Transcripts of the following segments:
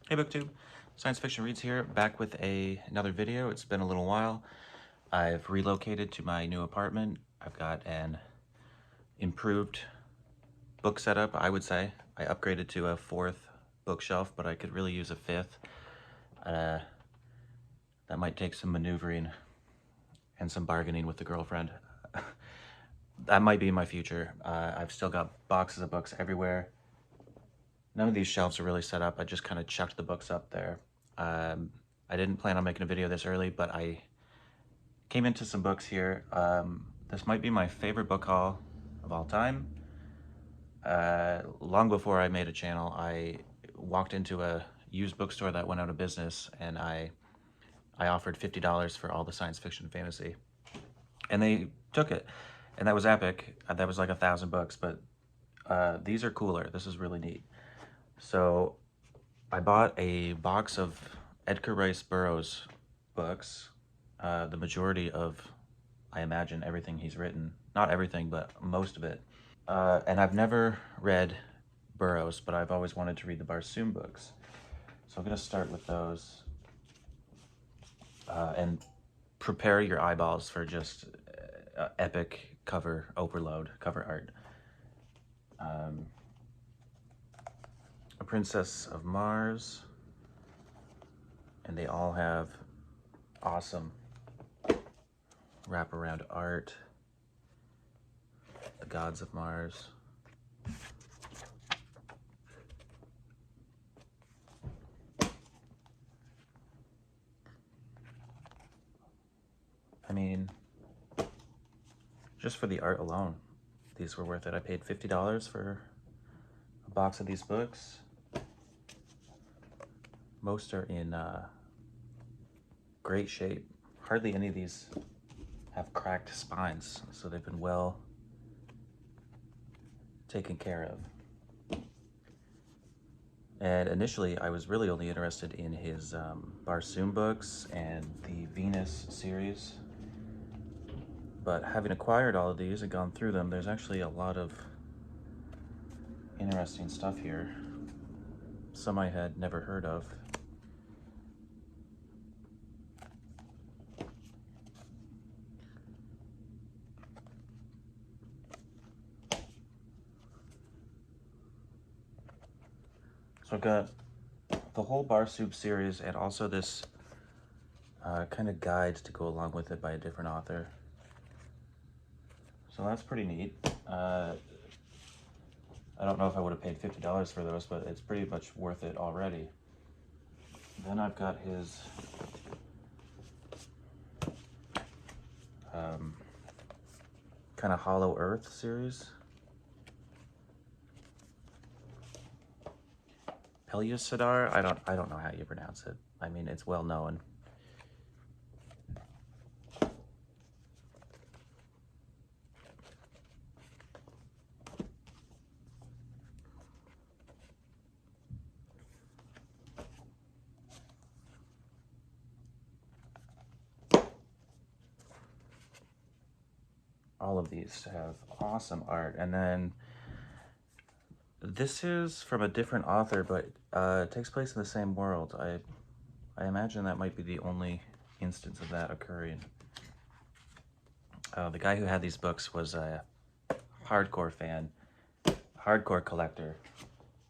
Hey BookTube, Science Fiction Reads here, back with another video. It's been a little while. I've relocated to my new apartment. I've got an improved book setup, I would say. I upgraded to a fourth bookshelf, but I could really use a fifth. That might take some maneuvering and some bargaining with the girlfriend. That might be my future. I've still got boxes of books everywhere. None of these shelves are really set up. I just kind of chucked the books up there. I didn't plan on making a video this early, but I came into some books here. This might be my favorite book haul of all time. Long before I made a channel, I walked into a used bookstore that went out of business, and I offered $50 for all the science fiction and fantasy. And they took it. And that was epic. That was like 1,000 books, but these are cooler. This is really neat. So I bought a box of Edgar Burroughs books, the majority of, I imagine, everything he's written. Not everything, but most of it. And I've never read Burroughs, but I've always wanted to read the Barsoom books. So I'm going to start with those and prepare your eyeballs for just epic cover overload, cover art. A Princess of Mars, and they all have awesome wraparound art. The Gods of Mars. I mean, just for the art alone, these were worth it. I paid $50 for a box of these books. Most are in great shape. Hardly any of these have cracked spines, so they've been well taken care of. And initially, I was really only interested in his Barsoom books and the Venus series. But having acquired all of these and gone through them, there's actually a lot of interesting stuff here. Some I had never heard of. So I've got the whole Barsoom series and also this kind of guide to go along with it by a different author. So that's pretty neat. I don't know if I would have paid $50 for those, but it's pretty much worth it already. Then I've got his kind of Hollow Earth series. Pellucidar? I don't know how you pronounce it. I mean, it's well known. All of these have awesome art. And then this is from a different author, but it takes place in the same world. I imagine that might be the only instance of that occurring. The guy who had these books was a hardcore fan, hardcore collector,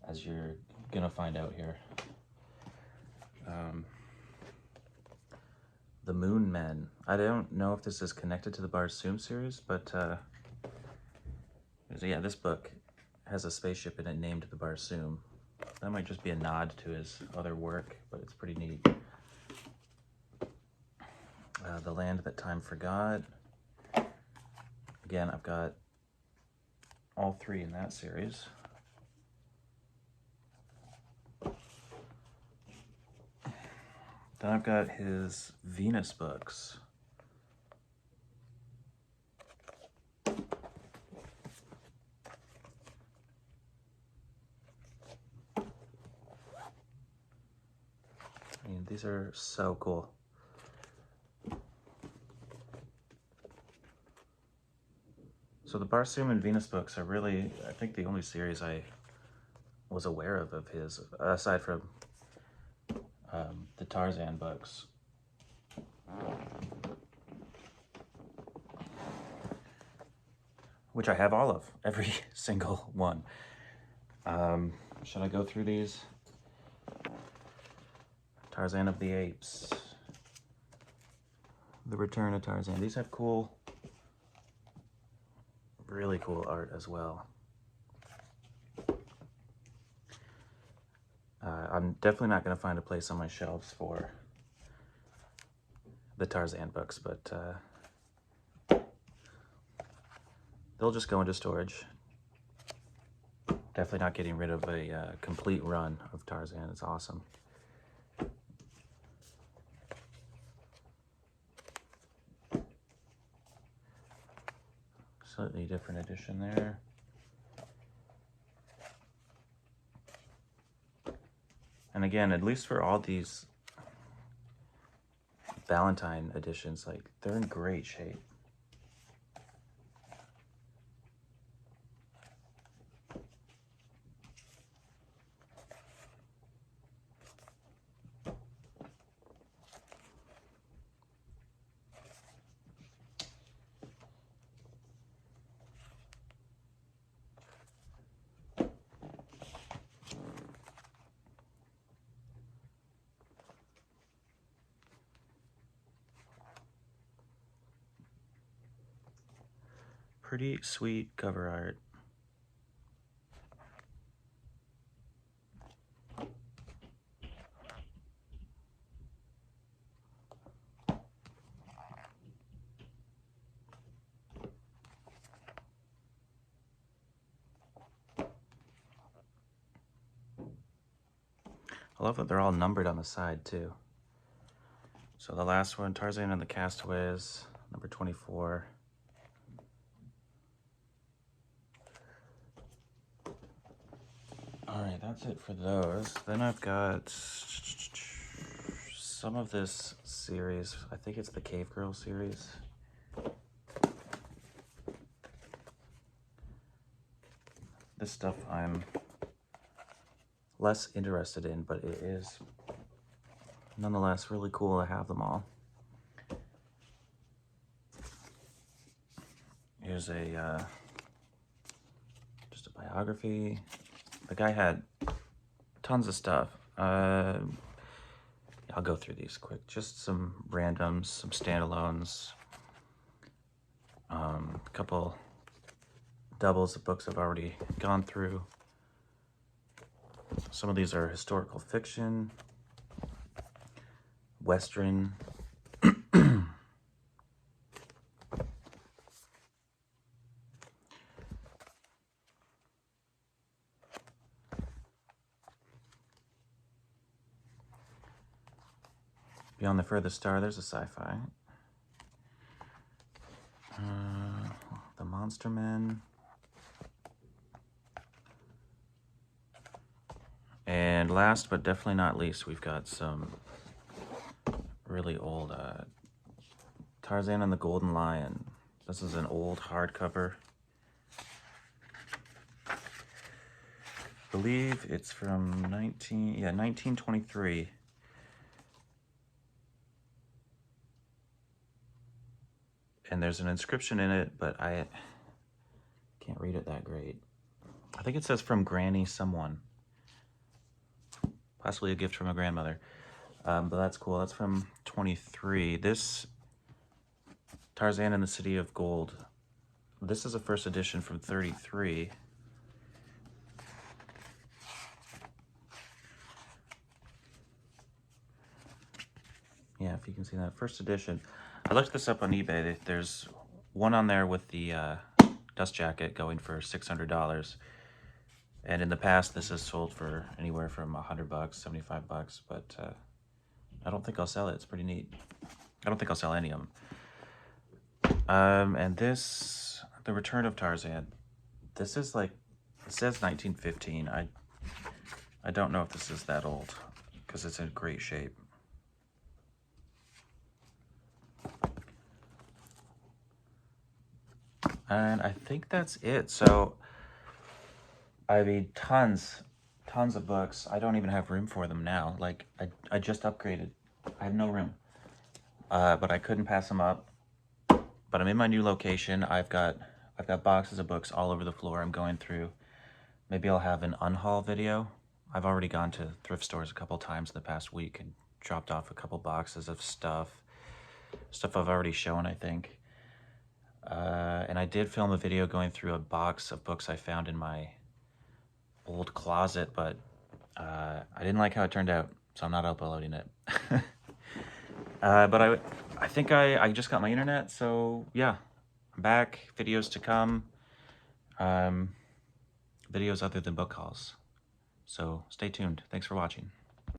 as you're gonna find out here. The Moon Men. I don't know if this is connected to the Barsoom series, but yeah, this book has a spaceship in it named the Barsoom. That might just be a nod to his other work, but it's pretty neat. The Land That Time Forgot. Again, I've got all three in that series. Then I've got his Venus books. I mean, these are so cool. So the Barsoom and Venus books are really, I think, the only series I was aware of his, aside from the Tarzan books. Which I have all of, every single one. Should I go through these? Tarzan of the Apes. The Return of Tarzan. These have cool, really cool art as well. I'm definitely not going to find a place on my shelves for the Tarzan books, but they'll just go into storage. Definitely not getting rid of a complete run of Tarzan. It's awesome. Slightly different edition there. And again, at least for all these Valentine editions, like, they're in great shape. Pretty sweet cover art. I love that they're all numbered on the side too. So the last one, Tarzan and the Castaways, number 24. All right, that's it for those. Then I've got some of this series. I think it's the Cave Girl series. This stuff I'm less interested in, but it is nonetheless really cool to have them all. Here's a just a biography. The guy had tons of stuff. I'll go through these quick. Just some randoms, some standalones, a couple doubles of books I've already gone through. Some of these are historical fiction, Western. Beyond the Furthest Star, there's a sci-fi. The Monster Men. And last but definitely not least, we've got some really old Tarzan and the Golden Lion. This is an old hardcover. I believe it's from 1923. And there's an inscription in it, but I can't read it that great. I think it says from Granny someone. Possibly a gift from a grandmother. But that's cool. That's from 23. This Tarzan and the City of Gold. This is a first edition from 33. Yeah, if you can see that. First edition. I looked this up on eBay. There's one on there with the dust jacket going for $600. And in the past, this has sold for anywhere from $100, $75, but I don't think I'll sell it. It's pretty neat. I don't think I'll sell any of them. And this, The Return of Tarzan. This is like, it says 1915. I don't know if this is that old, because it's in great shape. And I think that's it. So, I mean, tons tons of books. I don't even have room for them now. Like, I just upgraded. I have no room. But I couldn't pass them up. But I'm in my new location. I've got boxes of books all over the floor I'm going through. Maybe I'll have an unhaul video. I've already gone to thrift stores a couple times in the past week and dropped off a couple boxes of stuff I've already shown, I think. And I did film a video going through a box of books I found in my old closet, but I didn't like how it turned out, so I'm not uploading it. But I think I just got my internet, so yeah, I'm back. Videos to come. Videos other than book hauls. So stay tuned. Thanks for watching.